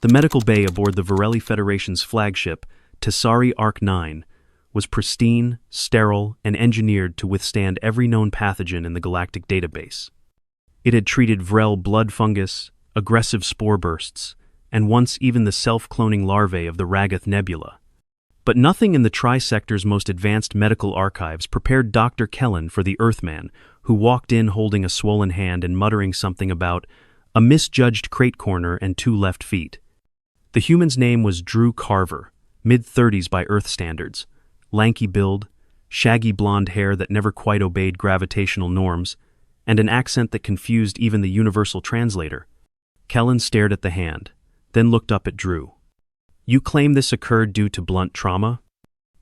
The medical bay aboard the Varelli Federation's flagship, Tessari Arc-9, was pristine, sterile, and engineered to withstand every known pathogen in the galactic database. It had treated Vrel blood fungus, aggressive spore bursts, and once even the self-cloning larvae of the Ragath Nebula. But nothing in the Tri-Sector's most advanced medical archives prepared Dr. Kellen for the Earthman, who walked in holding a swollen hand and muttering something about a misjudged crate corner and 2 left feet. The human's name was Drew Carver, mid-30s by Earth standards, lanky build, shaggy blonde hair that never quite obeyed gravitational norms, and an accent that confused even the universal translator. Kellen stared at the hand, then looked up at Drew. "You claim this occurred due to blunt trauma?"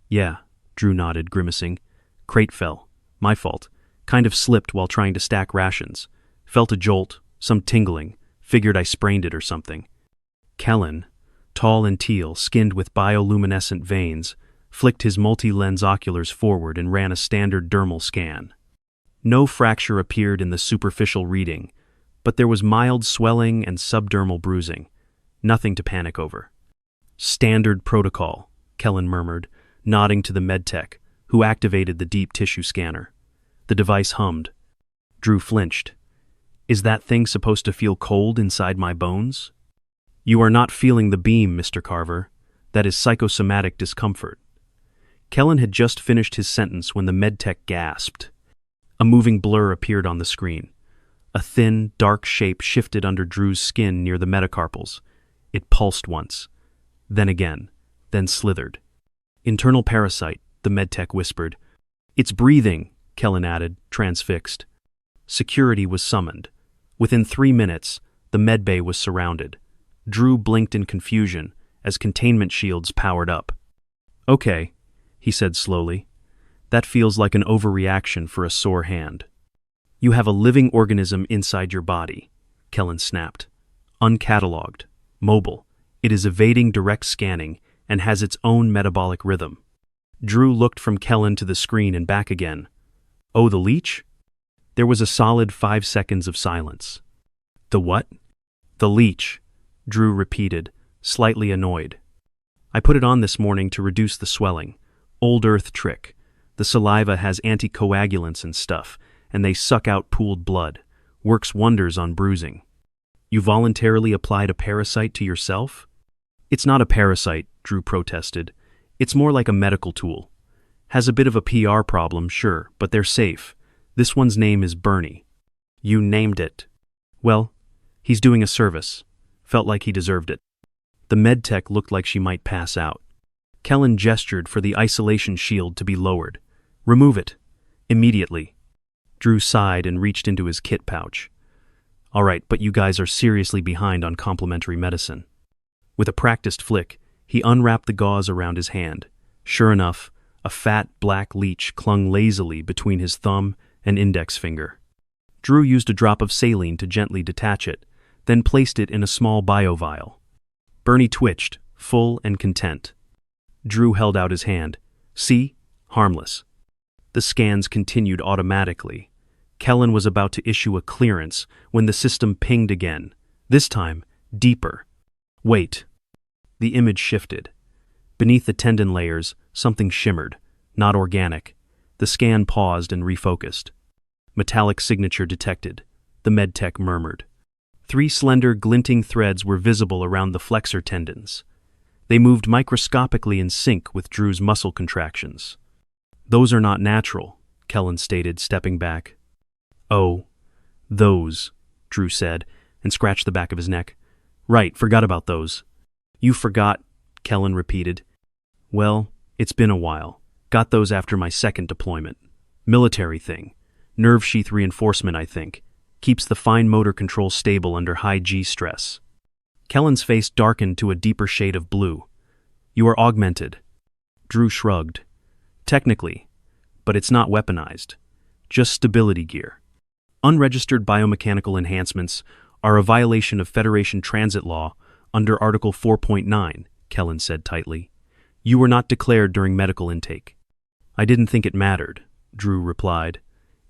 "Yeah," Drew nodded, grimacing. "Crate fell. My fault. Kind of slipped while trying to stack rations. Felt a jolt, some tingling, figured I sprained it or something." Kellen, tall and teal, skinned with bioluminescent veins, flicked his multi-lens oculars forward and ran a standard dermal scan. No fracture appeared in the superficial reading, but there was mild swelling and subdermal bruising. Nothing to panic over. "Standard protocol," Kellen murmured, nodding to the medtech, who activated the deep tissue scanner. The device hummed. Drew flinched. "Is that thing supposed to feel cold inside my bones?" "You are not feeling the beam, Mr. Carver. That is psychosomatic discomfort." Kellen had just finished his sentence when the medtech gasped. A moving blur appeared on the screen. A thin, dark shape shifted under Drew's skin near the metacarpals. It pulsed once, then again, then slithered. "Internal parasite," the medtech whispered. "It's breathing," Kellen added, transfixed. Security was summoned. Within 3 minutes, the medbay was surrounded. Drew blinked in confusion as containment shields powered up. "Okay," he said slowly. "That feels like an overreaction for a sore hand." "You have a living organism inside your body," Kellen snapped. "Uncatalogued, mobile. It is evading direct scanning and has its own metabolic rhythm." Drew looked from Kellen to the screen and back again. "Oh, the leech?" There was a solid 5 seconds of silence. "The what?" "The leech," Drew repeated, slightly annoyed. "I put it on this morning to reduce the swelling. Old Earth trick. The saliva has anticoagulants and stuff, and they suck out pooled blood. Works wonders on bruising." "You voluntarily applied a parasite to yourself?" "It's not a parasite," Drew protested. "It's more like a medical tool. Has a bit of a PR problem, sure, but they're safe. This one's name is Bernie." "You named it." "Well, he's doing a service. Felt like he deserved it." The medtech looked like she might pass out. Kellen gestured for the isolation shield to be lowered. "Remove it. Immediately." Drew sighed and reached into his kit pouch. "All right, but you guys are seriously behind on complementary medicine." With a practiced flick, he unwrapped the gauze around his hand. Sure enough, a fat, black leech clung lazily between his thumb and index finger. Drew used a drop of saline to gently detach it, then placed it in a small bio-vial. Bernie twitched, full and content. Drew held out his hand. "See? Harmless." The scans continued automatically. Kellen was about to issue a clearance when the system pinged again, this time deeper. "Wait." The image shifted. Beneath the tendon layers, something shimmered, not organic. The scan paused and refocused. "Metallic signature detected," the medtech murmured. 3 slender, glinting threads were visible around the flexor tendons. They moved microscopically in sync with Drew's muscle contractions. "Those are not natural," Kellen stated, stepping back. "Oh, those," Drew said, and scratched the back of his neck. "Right, forgot about those." "You forgot," Kellen repeated. "Well, it's been a while. Got those after my second deployment. Military thing. Nerve sheath reinforcement, I think. Keeps the fine motor control stable under high G stress." Kellen's face darkened to a deeper shade of blue. "You are augmented." Drew shrugged. "Technically, but it's not weaponized. Just stability gear. Unregistered biomechanical enhancements are a violation of Federation transit law under Article 4.9, Kellen said tightly. "You were not declared during medical intake." "I didn't think it mattered," Drew replied.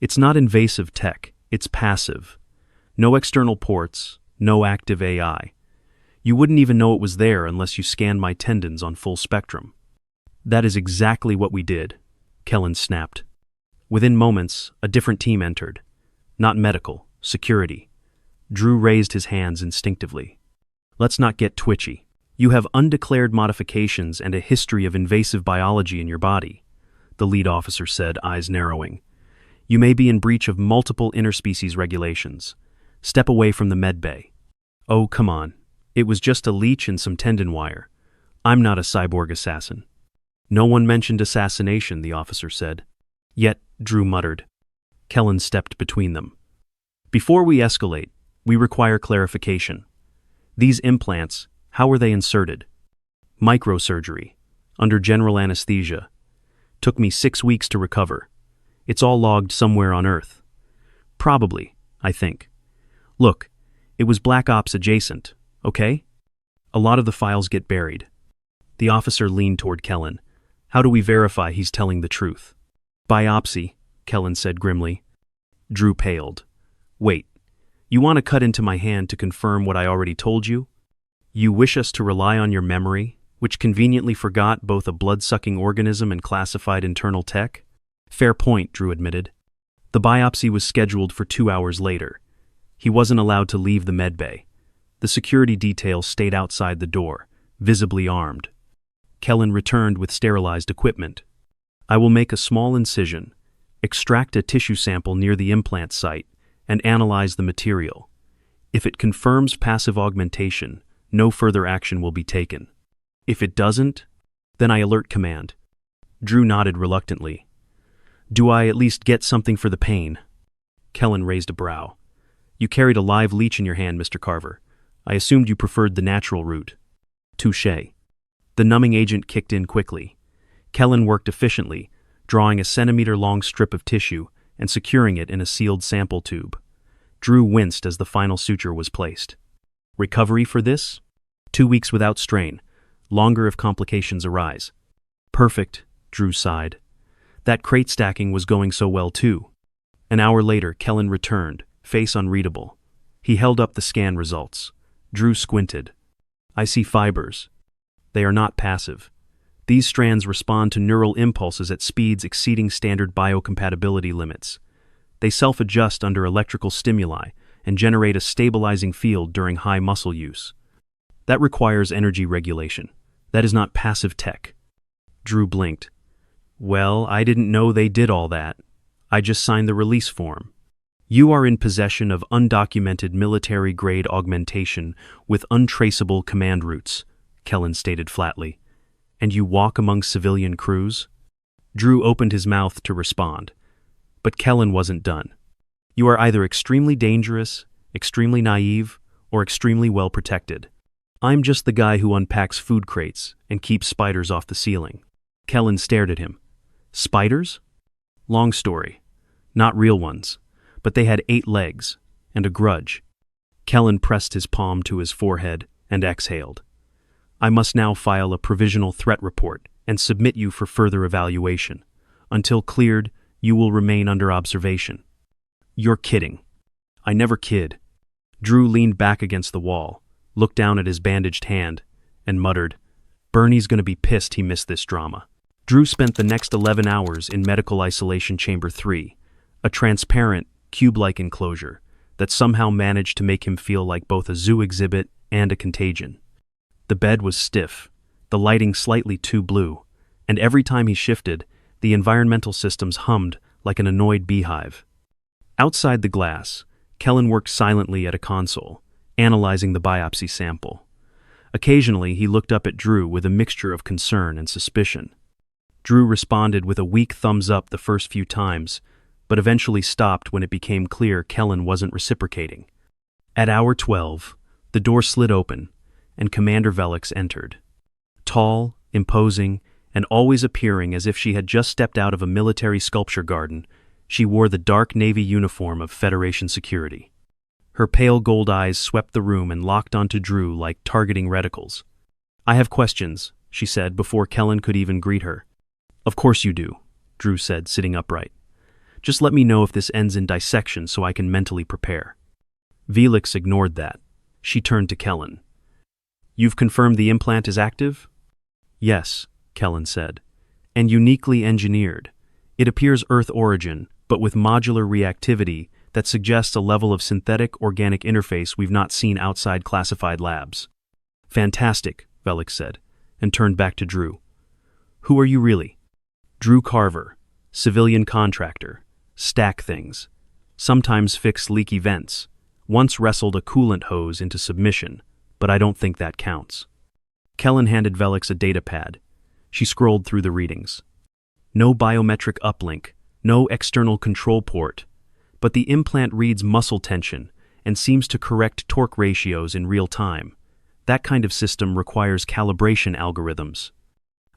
"It's not invasive tech, it's passive. No external ports, no active AI. You wouldn't even know it was there unless you scanned my tendons on full spectrum. That is exactly what we did, Kellen snapped. Within moments, a different team entered. Not medical, security. Drew raised his hands instinctively. Let's not get twitchy. You have undeclared modifications and a history of invasive biology in your body, the lead officer said, eyes narrowing. You may be in breach of multiple interspecies regulations. Step away from the med bay. Oh, come on. It was just a leech and some tendon wire. I'm not a cyborg assassin. No one mentioned assassination, the officer said. Yet, Drew muttered. Kellen stepped between them. Before we escalate, we require clarification. These implants, how were they inserted? Microsurgery, under general anesthesia. Took me 6 weeks to recover. It's all logged somewhere on Earth. Probably, I think. Look, it was Black Ops adjacent, okay? A lot of the files get buried. The officer leaned toward Kellen. How do we verify he's telling the truth? Biopsy, Kellen said grimly. Drew paled. Wait, you want to cut into my hand to confirm what I already told you? You wish us to rely on your memory, which conveniently forgot both a blood-sucking organism and classified internal tech? Fair point, Drew admitted. The biopsy was scheduled for 2 hours later. He wasn't allowed to leave the medbay. The security detail stayed outside the door, visibly armed. Kellen returned with sterilized equipment. I will make a small incision, extract a tissue sample near the implant site, and analyze the material. If it confirms passive augmentation, no further action will be taken. If it doesn't, then I alert command. Drew nodded reluctantly. Do I at least get something for the pain? Kellen raised a brow. You carried a live leech in your hand, Mr. Carver. I assumed you preferred the natural route. Touché. The numbing agent kicked in quickly. Kellen worked efficiently, drawing a centimeter-long strip of tissue and securing it in a sealed sample tube. Drew winced as the final suture was placed. Recovery for this? 2 weeks without strain. Longer if complications arise. Perfect, Drew sighed. That crate stacking was going so well too. An hour later, Kellen returned, face unreadable. He held up the scan results. Drew squinted. I see fibers. They are not passive. These strands respond to neural impulses at speeds exceeding standard biocompatibility limits. They self-adjust under electrical stimuli and generate a stabilizing field during high muscle use. That requires energy regulation. That is not passive tech. Drew blinked. Well, I didn't know they did all that. I just signed the release form. You are in possession of undocumented military-grade augmentation with untraceable command routes, Kellen stated flatly. And you walk among civilian crews? Drew opened his mouth to respond. But Kellen wasn't done. You are either extremely dangerous, extremely naive, or extremely well protected. I'm just the guy who unpacks food crates and keeps spiders off the ceiling. Kellen stared at him. Spiders? Long story. Not real ones, but they had 8 legs and a grudge. Kellen pressed his palm to his forehead and exhaled. I must now file a provisional threat report and submit you for further evaluation. Until cleared, you will remain under observation. You're kidding. I never kid. Drew leaned back against the wall, looked down at his bandaged hand, and muttered, Bernie's gonna be pissed he missed this drama. Drew spent the next 11 hours in Medical Isolation Chamber 3, a transparent, cube-like enclosure that somehow managed to make him feel like both a zoo exhibit and a contagion. The bed was stiff, the lighting slightly too blue, and every time he shifted, the environmental systems hummed like an annoyed beehive. Outside the glass, Kellen worked silently at a console, analyzing the biopsy sample. Occasionally, he looked up at Drew with a mixture of concern and suspicion. Drew responded with a weak thumbs up the first few times, but eventually stopped when it became clear Kellen wasn't reciprocating. At hour 12, the door slid open, and Commander Velix entered. Tall, imposing, and always appearing as if she had just stepped out of a military sculpture garden, she wore the dark navy uniform of Federation security. Her pale gold eyes swept the room and locked onto Drew like targeting reticles. I have questions, she said before Kellen could even greet her. Of course you do, Drew said, sitting upright. Just let me know if this ends in dissection so I can mentally prepare. Velix ignored that. She turned to Kellen. You've confirmed the implant is active? Yes, Kellen said. And uniquely engineered. It appears Earth origin, but with modular reactivity that suggests a level of synthetic organic interface we've not seen outside classified labs. Fantastic, Velik said, and turned back to Drew. Who are you really? Drew Carver, civilian contractor, stack things, sometimes fix leaky vents, once wrestled a coolant hose into submission, but I don't think that counts. Kellen handed Velix a data pad. She scrolled through the readings. No biometric uplink, no external control port, but the implant reads muscle tension and seems to correct torque ratios in real time. That kind of system requires calibration algorithms.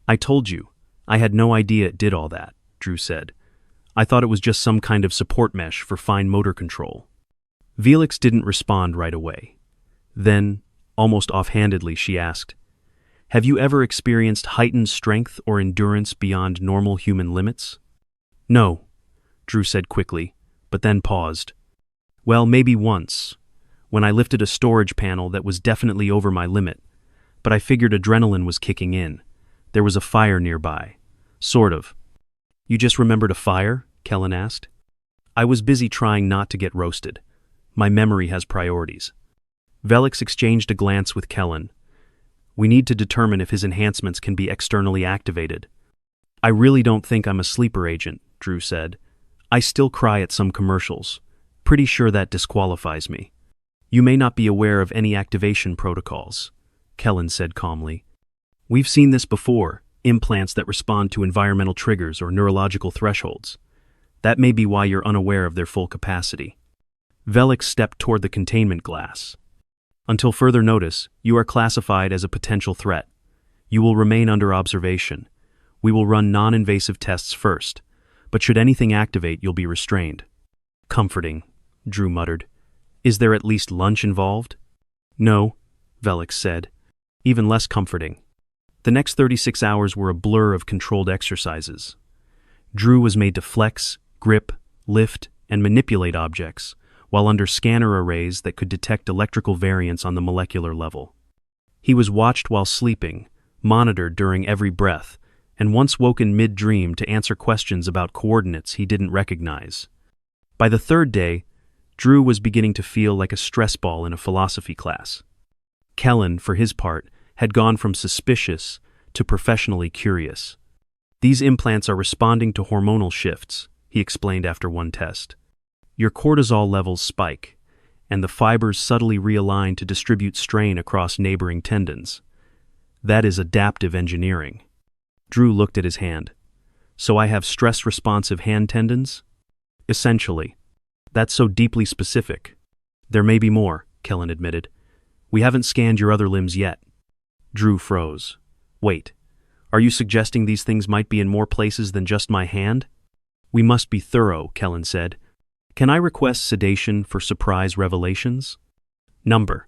I told you, I had no idea it did all that, Drew said. I thought it was just some kind of support mesh for fine motor control. Velix didn't respond right away. Then, almost offhandedly, she asked, Have you ever experienced heightened strength or endurance beyond normal human limits? No, Drew said quickly, but then paused. Well, maybe once, when I lifted a storage panel that was definitely over my limit, but I figured adrenaline was kicking in. There was a fire nearby. Sort of. You just remembered a fire? Kellen asked. I was busy trying not to get roasted. My memory has priorities. Velix exchanged a glance with Kellen. We need to determine if his enhancements can be externally activated. I really don't think I'm a sleeper agent, Drew said. I still cry at some commercials. Pretty sure that disqualifies me. You may not be aware of any activation protocols, Kellen said calmly. We've seen this before, implants that respond to environmental triggers or neurological thresholds. That may be why you're unaware of their full capacity. Velix stepped toward the containment glass. Until further notice, you are classified as a potential threat. You will remain under observation. We will run non-invasive tests first, but should anything activate, you'll be restrained. Comforting, Drew muttered. Is there at least lunch involved? No, Velix said. Even less comforting. The next 36 hours were a blur of controlled exercises. Drew was made to flex, grip, lift, and manipulate objects, while under scanner arrays that could detect electrical variants on the molecular level. He was watched while sleeping, monitored during every breath, and once woken mid-dream to answer questions about coordinates he didn't recognize. By the third day, Drew was beginning to feel like a stress ball in a philosophy class. Kellen, for his part, had gone from suspicious to professionally curious. These implants are responding to hormonal shifts, he explained after one test. Your cortisol levels spike, and the fibers subtly realign to distribute strain across neighboring tendons. That is adaptive engineering. Drew looked at his hand. So I have stress-responsive hand tendons? Essentially. That's so deeply specific. There may be more, Kellen admitted. We haven't scanned your other limbs yet. Drew froze. Wait, are you suggesting these things might be in more places than just my hand? We must be thorough, Kellen said. Can I request sedation for surprise revelations? Number.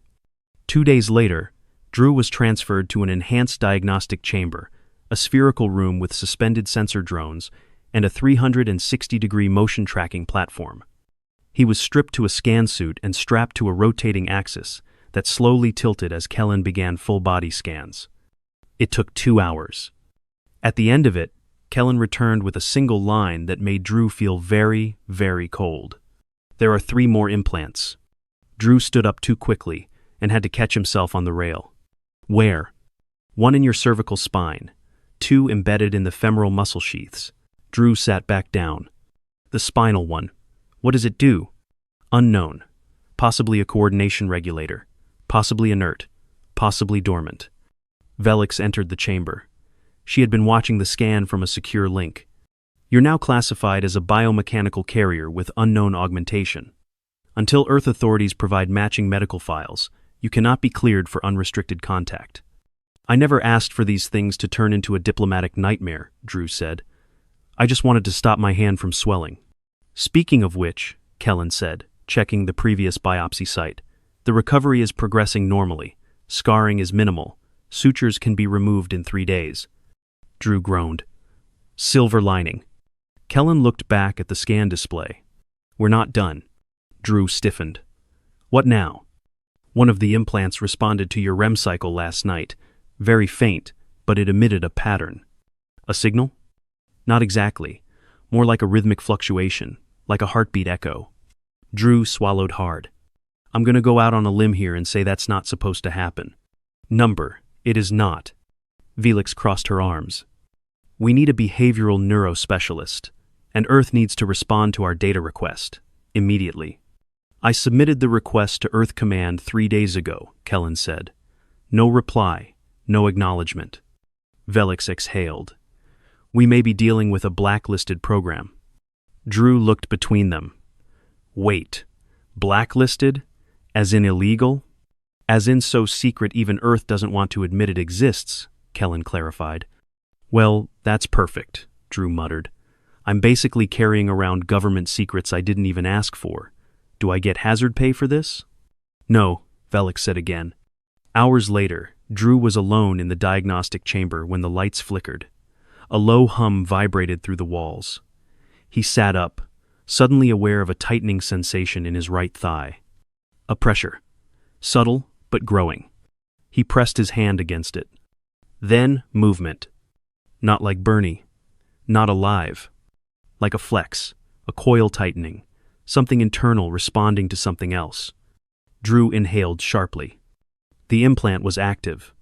2 days later, Drew was transferred to an enhanced diagnostic chamber, a spherical room with suspended sensor drones, and a 360-degree motion tracking platform. He was stripped to a scan suit and strapped to a rotating axis that slowly tilted as Kellen began full-body scans. It took 2 hours. At the end of it, Kellen returned with a single line that made Drew feel very, very cold. There are 3 more implants. Drew stood up too quickly and had to catch himself on the rail. Where? 1 in your cervical spine, 2 embedded in the femoral muscle sheaths. Drew sat back down. The spinal one. What does it do? Unknown. Possibly a coordination regulator. Possibly inert. Possibly dormant. Velix entered the chamber. She had been watching the scan from a secure link. You're now classified as a biomechanical carrier with unknown augmentation. Until Earth authorities provide matching medical files, you cannot be cleared for unrestricted contact. I never asked for these things to turn into a diplomatic nightmare, Drew said. I just wanted to stop my hand from swelling. Speaking of which, Kellen said, checking the previous biopsy site, the recovery is progressing normally. Scarring is minimal. Sutures can be removed in 3 days. Drew groaned. Silver lining. Kellen looked back at the scan display. We're not done. Drew stiffened. What now? One of the implants responded to your REM cycle last night. Very faint, but it emitted a pattern. A signal? Not exactly. More like a rhythmic fluctuation, like a heartbeat echo. Drew swallowed hard. I'm going to go out on a limb here and say that's not supposed to happen. Number, it is not. Felix crossed her arms. We need a behavioral neurospecialist, and Earth needs to respond to our data request, immediately. I submitted the request to Earth Command 3 days ago, Kellen said. No reply, no acknowledgement. Felix exhaled. We may be dealing with a blacklisted program. Drew looked between them. Wait, blacklisted? As in illegal? As in so secret even Earth doesn't want to admit it exists, Kellen clarified. Well, that's perfect, Drew muttered. I'm basically carrying around government secrets I didn't even ask for. Do I get hazard pay for this? No, Felix said again. Hours later, Drew was alone in the diagnostic chamber when the lights flickered. A low hum vibrated through the walls. He sat up, suddenly aware of a tightening sensation in his right thigh. A pressure. Subtle, but growing. He pressed his hand against it. Then, movement. Not like Bernie. Not alive. Like a flex, a coil tightening, something internal responding to something else. Drew inhaled sharply. The implant was active.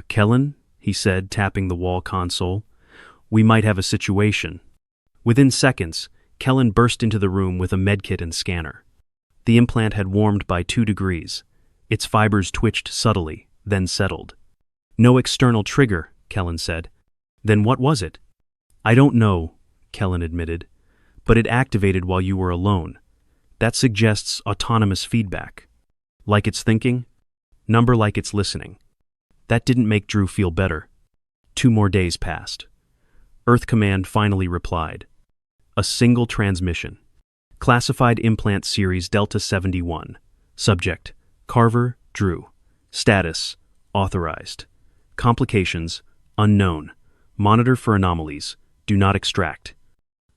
Kellen, he said, tapping the wall console. We might have a situation. Within seconds, Kellen burst into the room with a medkit and scanner. The implant had warmed by 2 degrees. Its fibers twitched subtly, then settled. No external trigger, Kellen said. Then what was it? I don't know, Kellen admitted, but it activated while you were alone. That suggests autonomous feedback. Like it's thinking? Number like it's listening. That didn't make Drew feel better. 2 more days passed. Earth Command finally replied. A single transmission. Classified Implant Series Delta 71. Subject, Carver, Drew. Status, authorized. Complications, unknown. Monitor for anomalies. Do not extract.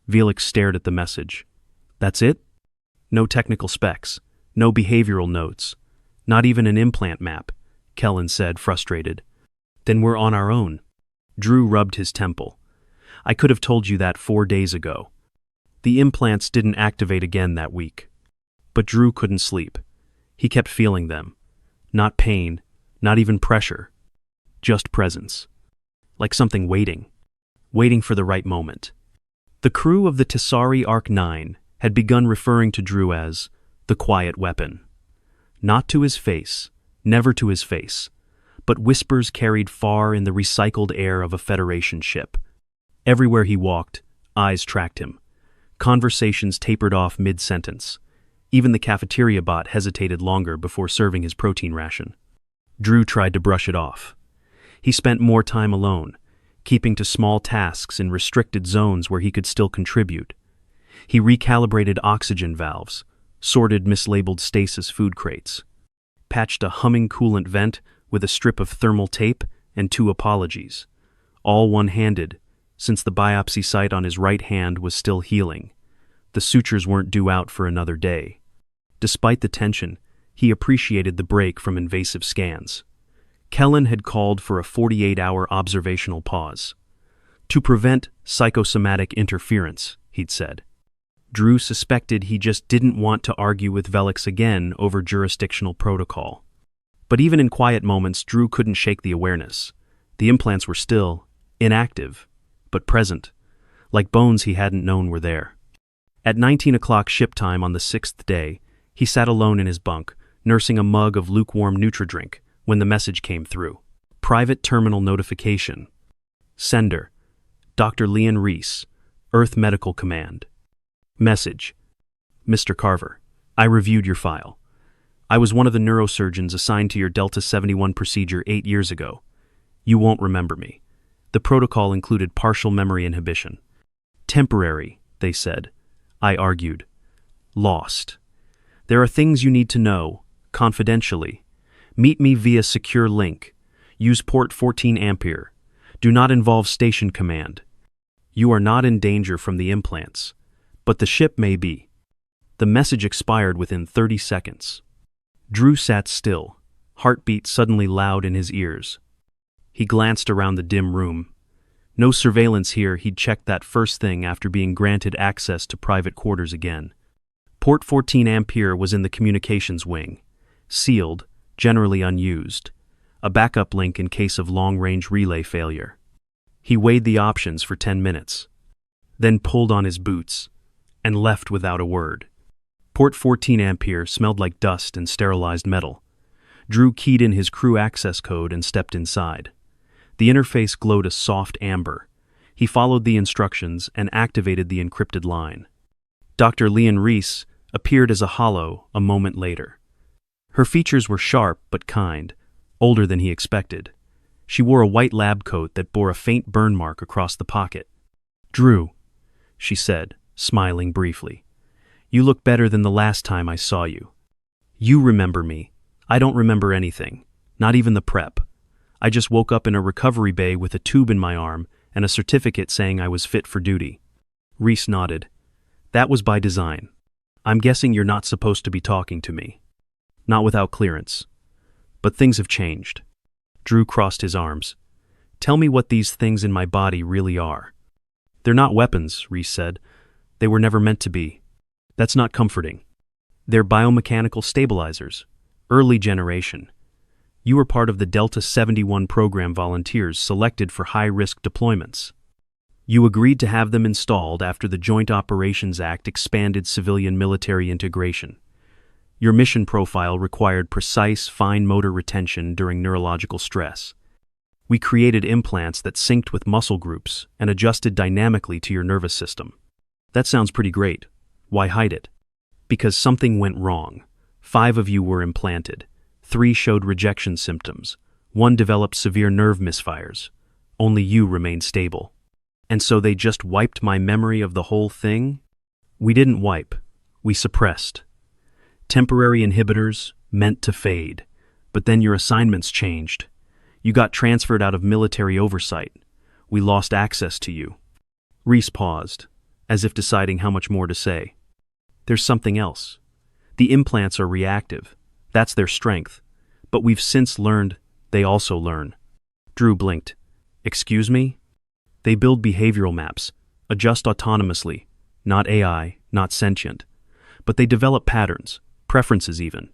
Felix stared at the message. That's it? No technical specs. No behavioral notes. Not even an implant map, Kellen said, frustrated. Then we're on our own. Drew rubbed his temple. I could have told you that 4 days ago. The implants didn't activate again that week. But Drew couldn't sleep. He kept feeling them. Not pain, not even pressure. Just presence. Like something waiting. Waiting for the right moment. The crew of the Tesari Arc 9 had begun referring to Drew as the quiet weapon. Not to his face, never to his face, but whispers carried far in the recycled air of a Federation ship. Everywhere he walked, eyes tracked him. Conversations tapered off mid-sentence. Even the cafeteria bot hesitated longer before serving his protein ration. Drew tried to brush it off. He spent more time alone, keeping to small tasks in restricted zones where he could still contribute. He recalibrated oxygen valves, sorted mislabeled stasis food crates, patched a humming coolant vent with a strip of thermal tape and 2 apologies, all one-handed, since the biopsy site on his right hand was still healing. The sutures weren't due out for another day. Despite the tension, he appreciated the break from invasive scans. Kellen had called for a 48-hour observational pause. To prevent psychosomatic interference, he'd said. Drew suspected he just didn't want to argue with Felix again over jurisdictional protocol. But even in quiet moments, Drew couldn't shake the awareness. The implants were still inactive, but present, like bones he hadn't known were there. At 19 o'clock ship time on the 6th day, he sat alone in his bunk, nursing a mug of lukewarm Nutri-Drink, when the message came through. Private terminal notification. Sender, Dr. Leon Reese, Earth Medical Command. Message. Mr. Carver, I reviewed your file. I was one of the neurosurgeons assigned to your Delta 71 procedure 8 years ago. You won't remember me. The protocol included partial memory inhibition. Temporary, they said. I argued. Lost. There are things you need to know, confidentially. Meet me via secure link. Use port 14 ampere. Do not involve station command. You are not in danger from the implants, but the ship may be. The message expired within 30 seconds. Drew sat still, heartbeat suddenly loud in his ears. He glanced around the dim room. No surveillance here, he'd checked that first thing after being granted access to private quarters again. Port 14 Ampere was in the communications wing, sealed, generally unused, a backup link in case of long-range relay failure. He weighed the options for 10 minutes, then pulled on his boots, and left without a word. Port 14 Ampere smelled like dust and sterilized metal. Drew keyed in his crew access code and stepped inside. The interface glowed a soft amber. He followed the instructions and activated the encrypted line. Dr. Leon Reese appeared as a holo a moment later. Her features were sharp but kind, older than he expected. She wore a white lab coat that bore a faint burn mark across the pocket. "Drew," she said, smiling briefly. "You look better than the last time I saw you. You remember me. I don't remember anything, not even the prep. I just woke up in a recovery bay with a tube in my arm and a certificate saying I was fit for duty." Reese nodded. "That was by design. I'm guessing you're not supposed to be talking to me. Not without clearance. But things have changed." Drew crossed his arms. "Tell me what these things in my body really are." "They're not weapons," Reese said. "They were never meant to be. That's not comforting. They're biomechanical stabilizers, early generation. You were part of the Delta 71 program volunteers selected for high-risk deployments. You agreed to have them installed after the Joint Operations Act expanded civilian-military integration. Your mission profile required precise, fine motor retention during neurological stress. We created implants that synced with muscle groups and adjusted dynamically to your nervous system. That sounds pretty great. Why hide it? Because something went wrong. 5 of you were implanted. 3 showed rejection symptoms. 1 developed severe nerve misfires. Only you remained stable. And so they just wiped my memory of the whole thing? We didn't wipe. We suppressed. Temporary inhibitors meant to fade. But then your assignments changed. You got transferred out of military oversight. We lost access to you." Reese paused, as if deciding how much more to say. "There's something else. The implants are reactive. That's their strength. But we've since learned they also learn." Drew blinked. "Excuse me?" "They build behavioral maps, adjust autonomously, not AI, not sentient. But they develop patterns, preferences even.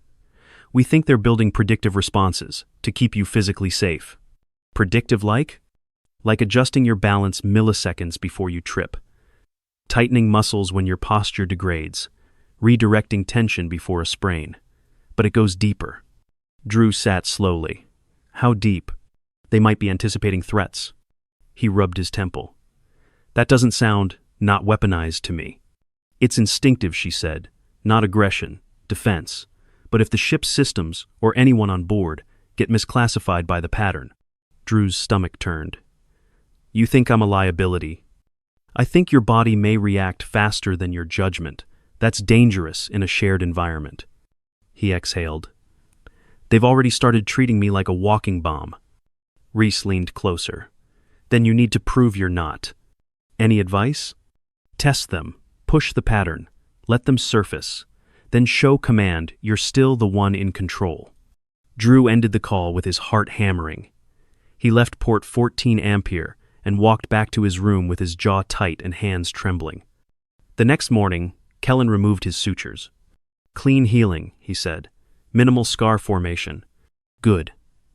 We think they're building predictive responses to keep you physically safe." "Predictive like?" "Like adjusting your balance milliseconds before you trip. Tightening muscles when your posture degrades. Redirecting tension before a sprain. But it goes deeper." Drew sat slowly. "How deep?" "They might be anticipating threats." He rubbed his temple. "That doesn't sound not weaponized to me." "It's instinctive," she said. "Not aggression, defense. But if the ship's systems, or anyone on board, get misclassified by the pattern." Drew's stomach turned. "You think I'm a liability?" "I think your body may react faster than your judgment. That's dangerous in a shared environment." He exhaled. "They've already started treating me like a walking bomb." Reese leaned closer. "Then you need to prove you're not. Any advice? Test them, push the pattern, let them surface, then show command you're still the one in control." Drew ended the call with his heart hammering. He left port 14 Ampere and walked back to his room with his jaw tight and hands trembling. The next morning, Kellen removed his sutures. "Clean healing," he said. "Minimal scar formation." "Good,"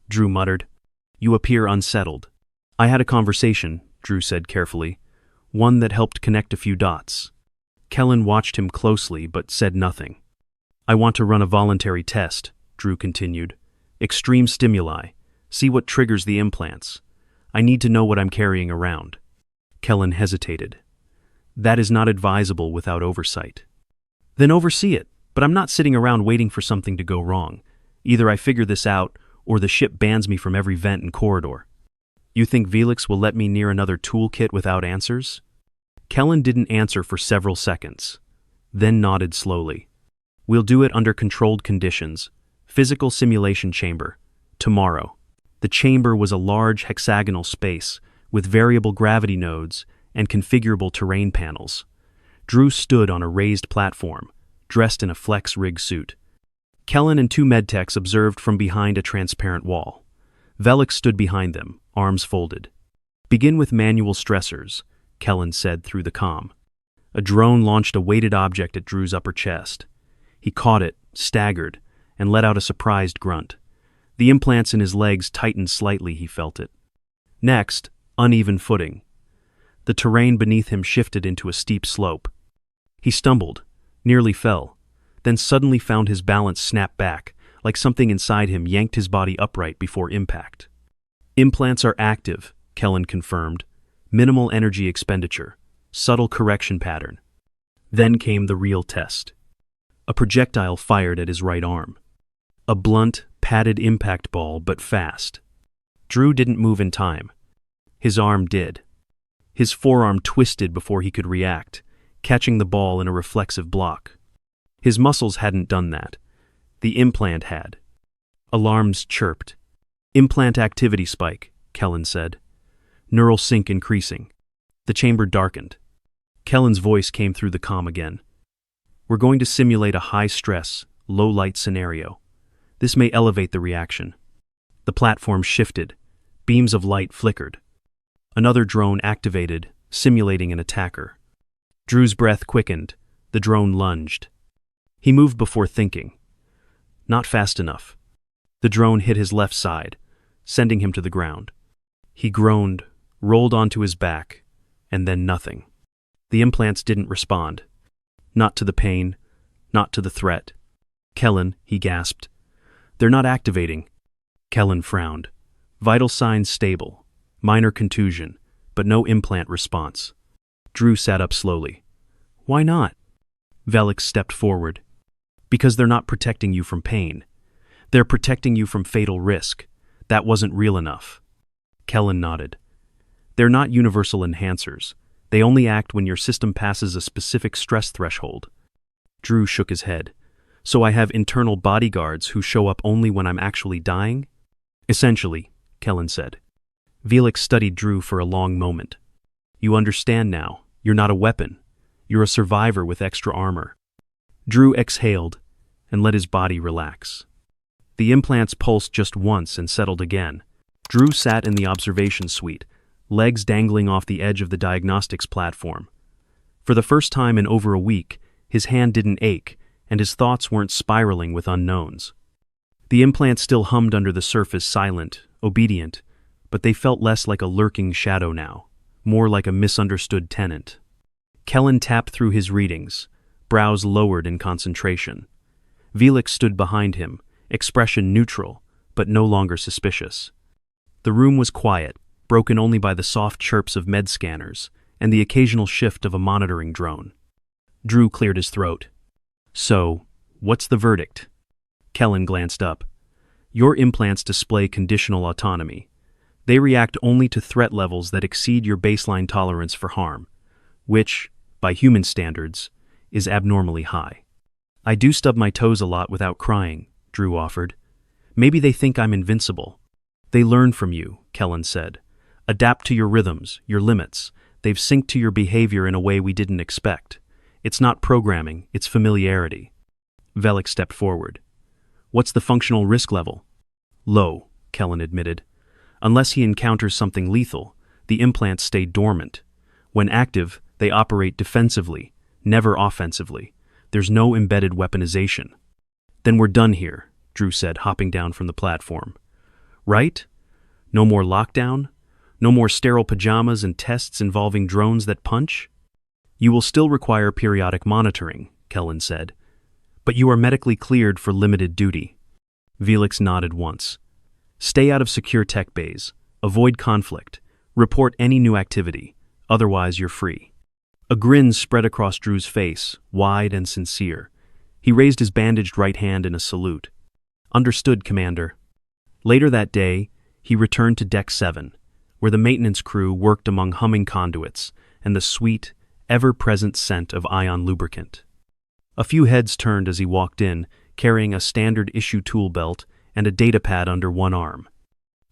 Drew muttered. "You appear unsettled." "I had a conversation," Drew said carefully. "One that helped connect a few dots." Kellen watched him closely but said nothing. "I want to run a voluntary test," Drew continued. "Extreme stimuli. See what triggers the implants. I need to know what I'm carrying around." Kellen hesitated. "That is not advisable without oversight." "Then oversee it, but I'm not sitting around waiting for something to go wrong. Either I figure this out, or the ship bans me from every vent and corridor." "You think Velix will let me near another toolkit without answers?" Kellen didn't answer for several seconds, then nodded slowly. "We'll do it under controlled conditions. Physical simulation chamber. Tomorrow." The chamber was a large hexagonal space with variable gravity nodes and configurable terrain panels. Drew stood on a raised platform, dressed in a flex rig suit. Kellen and two medtechs observed from behind a transparent wall. Velik stood behind them, arms folded. "Begin with manual stressors," Kellen said through the comm. A drone launched a weighted object at Drew's upper chest. He caught it, staggered, and let out a surprised grunt. The implants in his legs tightened slightly, he felt it. Next, uneven footing. The terrain beneath him shifted into a steep slope. He stumbled, nearly fell, then suddenly found his balance snap back, like something inside him yanked his body upright before impact. "Implants are active," Kellen confirmed. "Minimal energy expenditure. Subtle correction pattern." Then came the real test. A projectile fired at his right arm. A blunt, padded impact ball, but fast. Drew didn't move in time. His arm did. His forearm twisted before he could react, catching the ball in a reflexive block. His muscles hadn't done that. The implant had. Alarms chirped. "Implant activity spike," Kellen said. "Neural sync increasing." The chamber darkened. Kellen's voice came through the comm again. "We're going to simulate a high-stress, low-light scenario. This may elevate the reaction." The platform shifted. Beams of light flickered. Another drone activated, simulating an attacker. Drew's breath quickened. The drone lunged. He moved before thinking. Not fast enough. The drone hit his left side, sending him to the ground. He groaned, rolled onto his back, and then nothing. The implants didn't respond. Not to the pain, not to the threat. "Kellen," he gasped. "They're not activating." Kellen frowned. Vital signs stable. Minor contusion, but no implant response. Drew sat up slowly. "Why not?" Velik stepped forward. "Because they're not protecting you from pain. They're protecting you from fatal risk. That wasn't real enough." Kellen nodded. "They're not universal enhancers. They only act when your system passes a specific stress threshold." Drew shook his head. "So I have internal bodyguards who show up only when I'm actually dying?" "Essentially," Kellen said. Velik studied Drew for a long moment. "You understand now. You're not a weapon. You're a survivor with extra armor." Drew exhaled and let his body relax. The implants pulsed just once and settled again. Drew sat in the observation suite, legs dangling off the edge of the diagnostics platform. For the first time in over a week, his hand didn't ache, and his thoughts weren't spiraling with unknowns. The implants still hummed under the surface, silent, obedient, but they felt less like a lurking shadow now, more like a misunderstood tenant. Kellen tapped through his readings, brows lowered in concentration. Velik stood behind him, expression neutral, but no longer suspicious. The room was quiet, broken only by the soft chirps of med scanners and the occasional shift of a monitoring drone. Drew cleared his throat. "So, what's the verdict?" Kellen glanced up. "Your implants display conditional autonomy. They react only to threat levels that exceed your baseline tolerance for harm, which, by human standards, is abnormally high." "I do stub my toes a lot without crying," Drew offered. "Maybe they think I'm invincible." "They learn from you," Kellen said. "Adapt to your rhythms, your limits. They've synced to your behavior in a way we didn't expect. It's not programming, it's familiarity." Velik stepped forward. "What's the functional risk level?" "Low," Kellen admitted. "Unless he encounters something lethal, the implants stay dormant. When active, they operate defensively, never offensively. There's no embedded weaponization." "Then we're done here," Drew said, hopping down from the platform. "Right? No more lockdown? No more sterile pajamas and tests involving drones that punch?" "You will still require periodic monitoring," Kellen said. "But you are medically cleared for limited duty." Velik nodded once. "Stay out of secure tech bays. Avoid conflict. Report any new activity. Otherwise, you're free." A grin spread across Drew's face, wide and sincere. He raised his bandaged right hand in a salute. "Understood, Commander." Later that day, he returned to Deck 7, where the maintenance crew worked among humming conduits and the sweet, ever-present scent of ion lubricant. A few heads turned as he walked in, carrying a standard-issue tool belt and a datapad under one arm.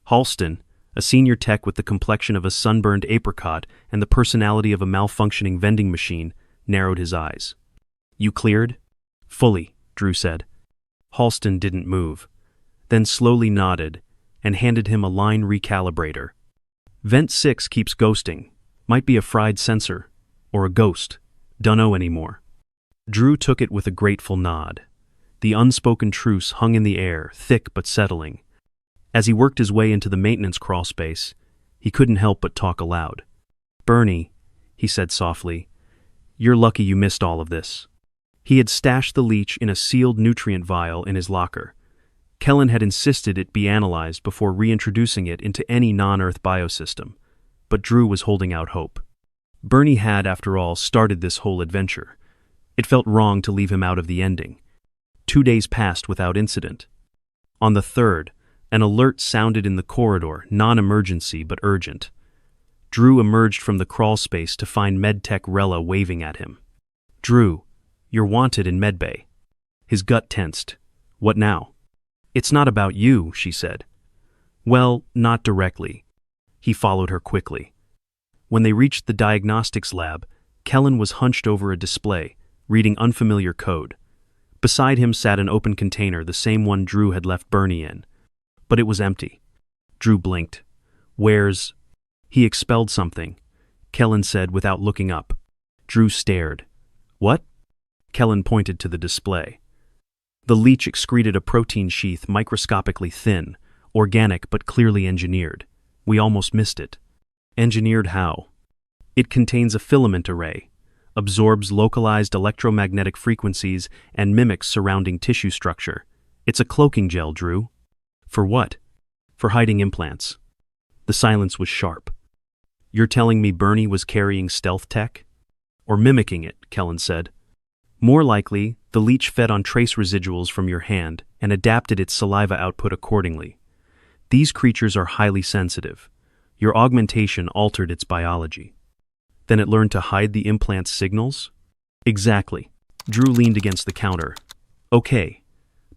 Halston, a senior tech with the complexion of a sunburned apricot and the personality of a malfunctioning vending machine, narrowed his eyes. "You cleared?" "Fully," Drew said. Halston didn't move, then slowly nodded and handed him a line recalibrator. Vent 6 keeps ghosting. Might be a fried sensor. Or a ghost. Dunno anymore. Drew took it with a grateful nod. The unspoken truce hung in the air, thick but settling. As he worked his way into the maintenance crawlspace, he couldn't help but talk aloud. "Bernie," he said softly, "you're lucky you missed all of this." He had stashed the leech in a sealed nutrient vial in his locker. Kellen had insisted it be analyzed before reintroducing it into any non-Earth biosystem, but Drew was holding out hope. Bernie had, after all, started this whole adventure. It felt wrong to leave him out of the ending. 2 days passed without incident. On the third, an alert sounded in the corridor, non-emergency but urgent. Drew emerged from the crawlspace to find MedTech Rella waving at him. "Drew, you're wanted in medbay." His gut tensed. "What now?" "It's not about you," she said. "Well, not directly." He followed her quickly. When they reached the diagnostics lab, Kellen was hunched over a display, reading unfamiliar code. Beside him sat an open container, the same one Drew had left Bernie in. But it was empty. Drew blinked. "Where's—" "He expelled something," Kellen said without looking up. Drew stared. "What?" Kellen pointed to the display. The leech excreted a protein sheath microscopically thin, organic but clearly engineered. We almost missed it. Engineered how? It contains a filament array, absorbs localized electromagnetic frequencies, and mimics surrounding tissue structure. It's a cloaking gel, Drew. For what? For hiding implants. The silence was sharp. "You're telling me Bernie was carrying stealth tech?" "Or mimicking it," Kellen said. "More likely, the leech fed on trace residuals from your hand and adapted its saliva output accordingly. These creatures are highly sensitive. Your augmentation altered its biology. Then it learned to hide the implant's signals?" "Exactly." Drew leaned against the counter. "Okay,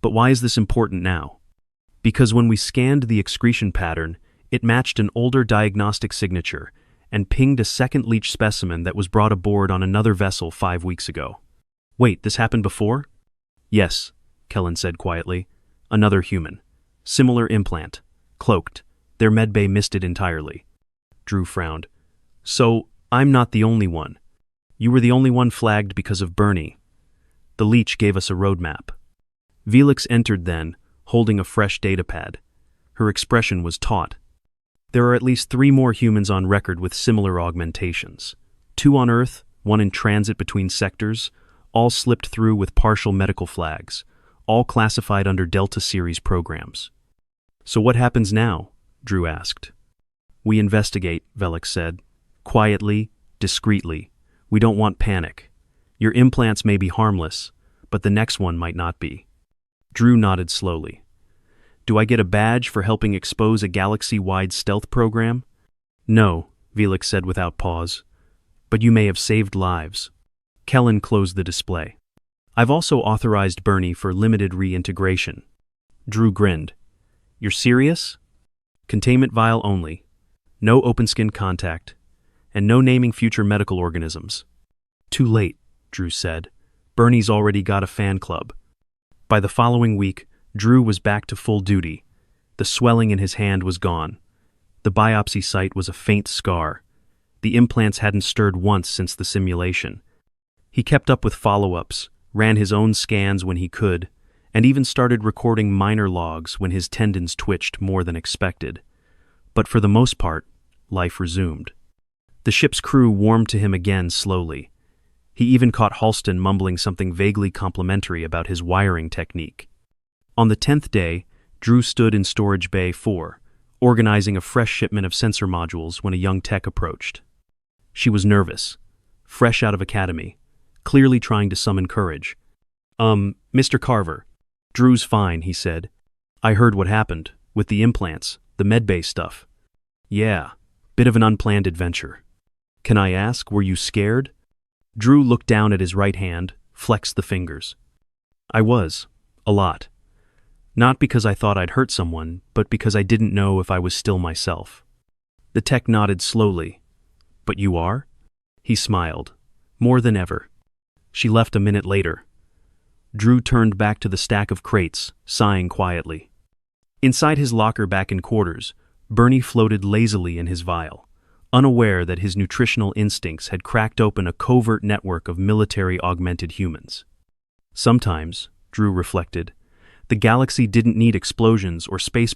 but why is this important now?" "Because when we scanned the excretion pattern, it matched an older diagnostic signature and pinged a second leech specimen that was brought aboard on another vessel 5 weeks ago." "Wait, this happened before?" "Yes," Kellen said quietly. "Another human. Similar implant. Cloaked. Their medbay missed it entirely." Drew frowned. "So, I'm not the only one. You were the only one flagged because of Bernie." The leech gave us a roadmap. Velix entered then, holding a fresh datapad. Her expression was taut. "There are at least 3 more humans on record with similar augmentations. 2 on Earth, 1 in transit between sectors, all slipped through with partial medical flags, all classified under Delta Series programs." "So what happens now?" Drew asked. "We investigate," Velix said. "Quietly, discreetly. We don't want panic. Your implants may be harmless, but the next one might not be." Drew nodded slowly. "Do I get a badge for helping expose a galaxy-wide stealth program?" "No," Velix said without pause. "But you may have saved lives." Kellen closed the display. "I've also authorized Bernie for limited reintegration." Drew grinned. "You're serious?" "Containment vial only. No open skin contact. And no naming future medical organisms." "Too late," Drew said. "Bernie's already got a fan club." By the following week, Drew was back to full duty. The swelling in his hand was gone. The biopsy site was a faint scar. The implants hadn't stirred once since the simulation. He kept up with follow-ups, ran his own scans when he could, and even started recording minor logs when his tendons twitched more than expected. But for the most part, life resumed. The ship's crew warmed to him again slowly. He even caught Halston mumbling something vaguely complimentary about his wiring technique. On the 10th day, Drew stood in Storage Bay 4, organizing a fresh shipment of sensor modules when a young tech approached. She was nervous, fresh out of academy, clearly trying to summon courage. Mr. Carver." "Drew's fine," he said. "I heard what happened, with the implants, the medbay stuff." "Yeah, bit of an unplanned adventure." "Can I ask, were you scared?" Drew looked down at his right hand, flexed the fingers. "I was. A lot. Not because I thought I'd hurt someone, but because I didn't know if I was still myself." The tech nodded slowly. "But you are?" He smiled. "More than ever." She left a minute later. Drew turned back to the stack of crates, sighing quietly. Inside his locker back in quarters, Bernie floated lazily in his vial, unaware that his nutritional instincts had cracked open a covert network of military-augmented humans. Sometimes, Drew reflected, the galaxy didn't need explosions or space